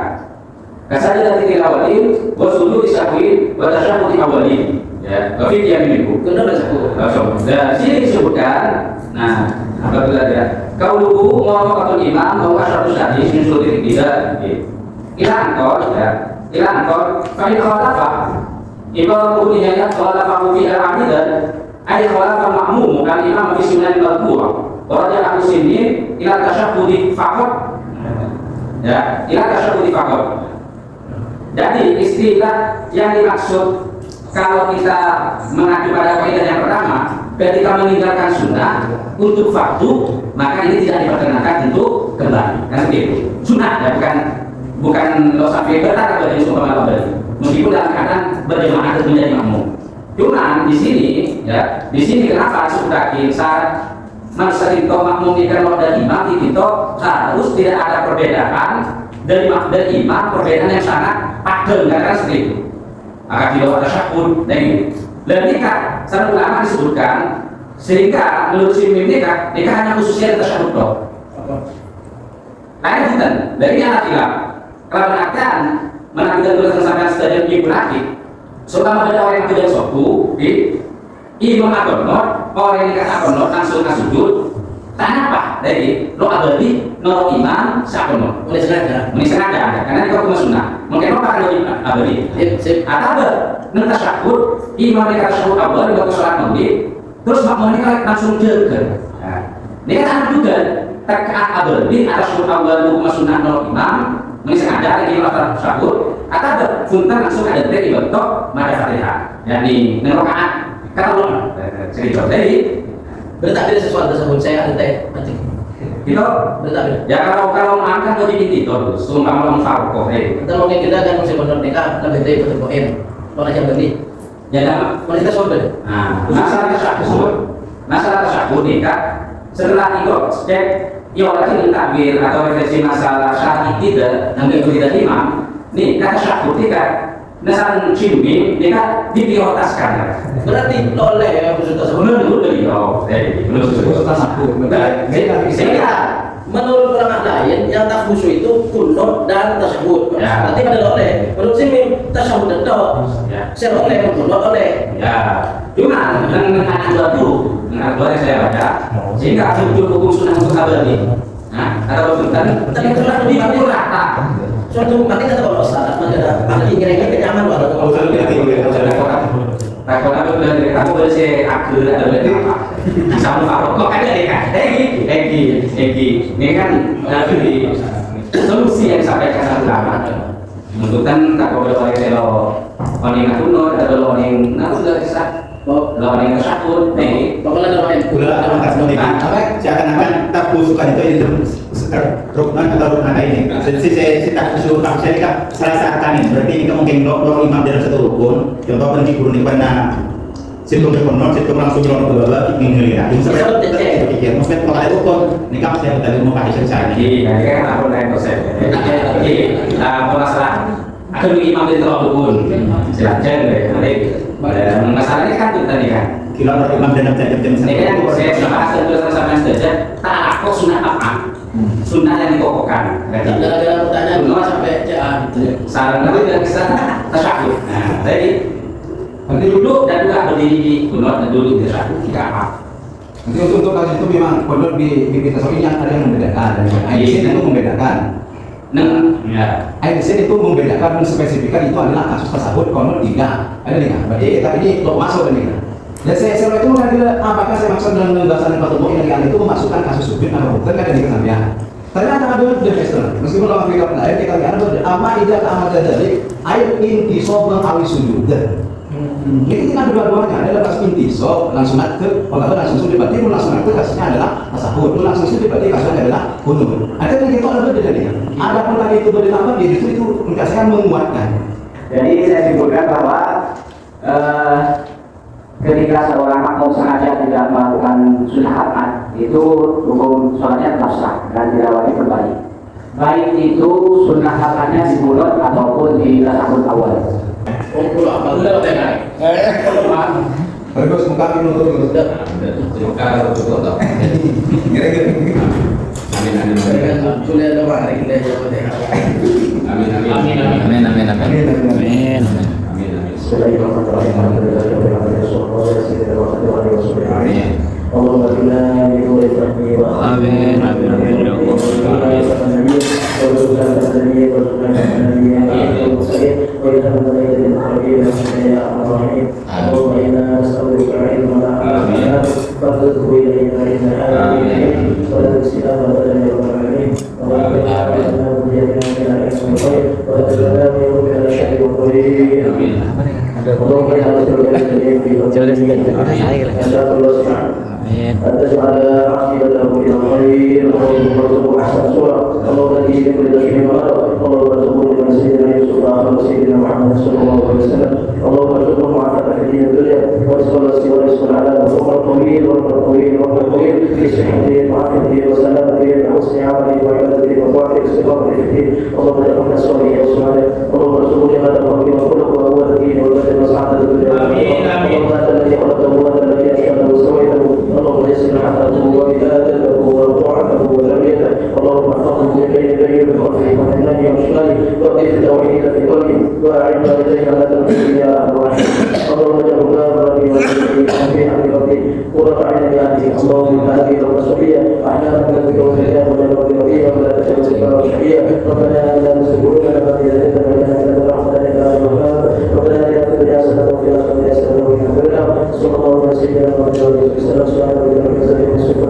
Kasajadatil tilawatin wa sujudi sahwi wa tasyahhudi awwalin. Ya, wa fi qiyamil Benar betul. dan sini disebutkan, nah, apa itu tadi? Qauluhu muwafaqatul imam wa asyratu hadis min sudri tidak. Ila angkor, ya. Ila angkor, fa in khalafa imam buniyanya khalafa fi al-amidan ay khalafa ma'mum kan imam fi sunan al-qur'an. Wa raja'a muslimin ila tasyahhudi faqat. Ya, ila tasyahhudi faqat. Jadi istilah yang dimaksud kalau kita mengacu pada kaidah yang pertama, ketika meninggalkan sunnah untuk waktu, maka ini tidak diperkenankan untuk kembali. Kan begitu. Sunnah ya, bukan dosa betar atau jenis umpama kembali. Meskipun dalam keadaan berjamaah atau menjadi makmum. Cuman di sini kenapa sebagai syarat masyarakat makmum ikan dan imam itu harus tidak ada perbedaan dari makmum dan imam, perbedaan yang sangat padam, karena seperti itu. Maka tidak ada tasyahud dan ini. Dan nikah, secara ulama disebutkan sehingga menurut simim nikah hanya khususnya tasyahud toh. Lain bukan dari yang khilaf. Kalau akan menampilkan tulisan sampai stadion ibu lagi, selama ada orang yang tidak sopu di imam agonot, orang yang nikah agonot langsung sujud. Tanya apa? Jadi lo abadi nol imam sakono. Boleh sengaja. Ini sengaja karena itu hukum sunnah. Mungkin lo pakai imam abadi. Sip. Atau nang tasyahud imam di tasyahud awal di waktu sholat maghrib terus makmumnya langsung jaga. Nah, ini kan juga terkait abadi tasyahud awal hukum sunnah nol imam. Ini sengaja lagi melakukan tasyahud atau punten langsung ada dari bentuk mada fatihah. Yani nang rakaat kata lo cerita tadi. Bertak beda sesuatu tersebut saya ada teh mati. Gitu? Bertak beda. Ya kalau makan wajib itu terus. Sumpah orang farko. Kita mungkin kita kan masih benar nikah lebih dari betul poin. Kalau aja beli. Ya dah. Kalau kita sobat. Nah, masalah tasyahud nikah setelah itu cek ya lagi takwil atau refleksi masalah syahid tidak ambil tidak imam. Nih kata tasyahud nikah nasan ciumi nikah diprioritaskan. Berarti oleh yang khusus tersebut. Menurut ulama lain yang tak khusyuk itu kunut dan tasyahud. Ya. Nanti pada oleh. Menurut sini tasyahud itu. Ya. Saya oleh kunut oleh. Ya, cuma dengan anak dulu, dengan dua yang saya baca, sehingga muncul hukum sunnah untuk abadi. Nah, ada betul Tapi sunnah di pukul rata. Suatu mati kata kalau salah maka ada kira-kira kenyaman walau Kalau aku bilang dari kamu bersih akhir atau apa? Sama Farok kok ada ya kan? Egi, ini kan dari solusi yang disampaikan ulama. Menentukan tak boleh oleh selo orang yang kuno atau orang yang sudah bisa, orang yang tersakut. pokoknya ada yang Gula atau angkat semua ini, seakan-akan tak busukan itu rukun atau rukun ini. Si tak busukan saya kan salah satu berarti ini mungkin dua imam dalam satu rukun. Contoh penting guru ini pernah situ berkonon, situ langsung jalan ke bawah, ingin lihat. Saya pikir, maksudnya kalau ada rukun, ini kan saya tadi mau pakai selesai. Iya, ini kan aku lain konsep. Masalah akan imam dari terlalu rukun, silakan deh. Masalahnya kan itu tadi kan. Kilo imam dalam jam-jam Ini kan saya sudah bahas dan sudah sama saja. Tak kok sunnah apa? Sunnah yang dikokohkan. gara-gara pertanyaan cuma sampai CA gitu. Saran kami tidak bisa tasyahud. Nah, jadi duduk dan juga berdiri di kunut dan duduk di tasyahud tidak apa. Nanti untuk kasus itu memang kodok di tasawuf ini ada yang membedakan dan IDC itu membedakan. Nah, ya. IDC itu membedakan menspesifikkan itu adalah kasus tasawuf kodok tidak. Ada nih kan? Berarti tapi ini lo masuk kan nih kan? Dan saya itu mengambil apakah saya maksud dalam pembahasan fatwa yang itu memasukkan kasus sujud atau bukan kan dari kesampaian. Ternyata ada defester. Meskipun dalam fikih lain kita lihat apa tidak amat dari air inti sobang awi sujud. Jadi ini ada dua-duanya. Ada pas inti sob langsung ke, kalau langsung sujud berarti langsung ke kasusnya adalah tasawuf. Langsung sujud berarti kasusnya adalah kunut. Ada yang itu ada bedanya. Ada pun tadi itu berdampak dia itu enggak saya menguatkan. Jadi saya simpulkan bahwa ketika seorang makmum sengaja tidak melakukan sunnah haqqan itu hukum sholatnya tetap sah dan tidak wajib kembali. Baik itu sunnah haqqannya di mulut ataupun di tasyahud awal. Apa udah tengah. Bagus muka menutup. Amin. Sudah ada mari kita jawab deh. Amin. اللهم اجعلنا من نور التقوى آمين. اللهم انا نسالك علما نافعا فارزقه الينا انك ولا تسلم ابدا يا رب العالمين اللهم اجعلنا بيدنا من العلم والخير وتجعلنا من ربنا الشر والخير اللهم انا نسالك الكريم في أن تجعل عاقبته إلى الخير اللهم ارزقه أحسن صورة اللهم اهديه لكل تشريع غرض اللهم ارزقه لمن سيدنا يوسف وسيدنا محمد صلى الله عليه وسلم اللهم ارزقه معافاة في دين الدنيا ورزق الرزق ورزق العذاب وعمر طويل وعمر طويل في صحته وعافيته وسلامته وحسن عمله وعبادته وطاعته واستقامته في الدين اللهم اجعلنا الصالحين والصالحين اللهم ارزقه جمال الخلق والخلق وهو الدين والبدن وسعادة الدنيا اللهم انت الذي خلقته وانت الذي اشهده وسويته اللهم يسر حفظه وبلادته ورفعته وذريته اللهم احفظه من بين يديه بفضله ومن نهيه وشماله واقف التوحيد في قلبه واعن والديه على تنفيذه يا ارحم الراحمين اللهم اجعله بارك وفي حبيبته قرة عين بأهله اللهم إن هذه الأمة شقية أحيانا بك وإياك وجل وبرقية ولا تجعل سكرا شقية ربنا لا تزغ قلوبنا بعد إذ هديتنا وهب لنا من لدنك رحمة إنك أنت الوهاب ربنا آتنا في الدنيا حسنة وفي الآخرة حسنة وقنا عذاب النار صلى الله عليه وسلم وسلم سبحان ربك رب العزة عما يصفون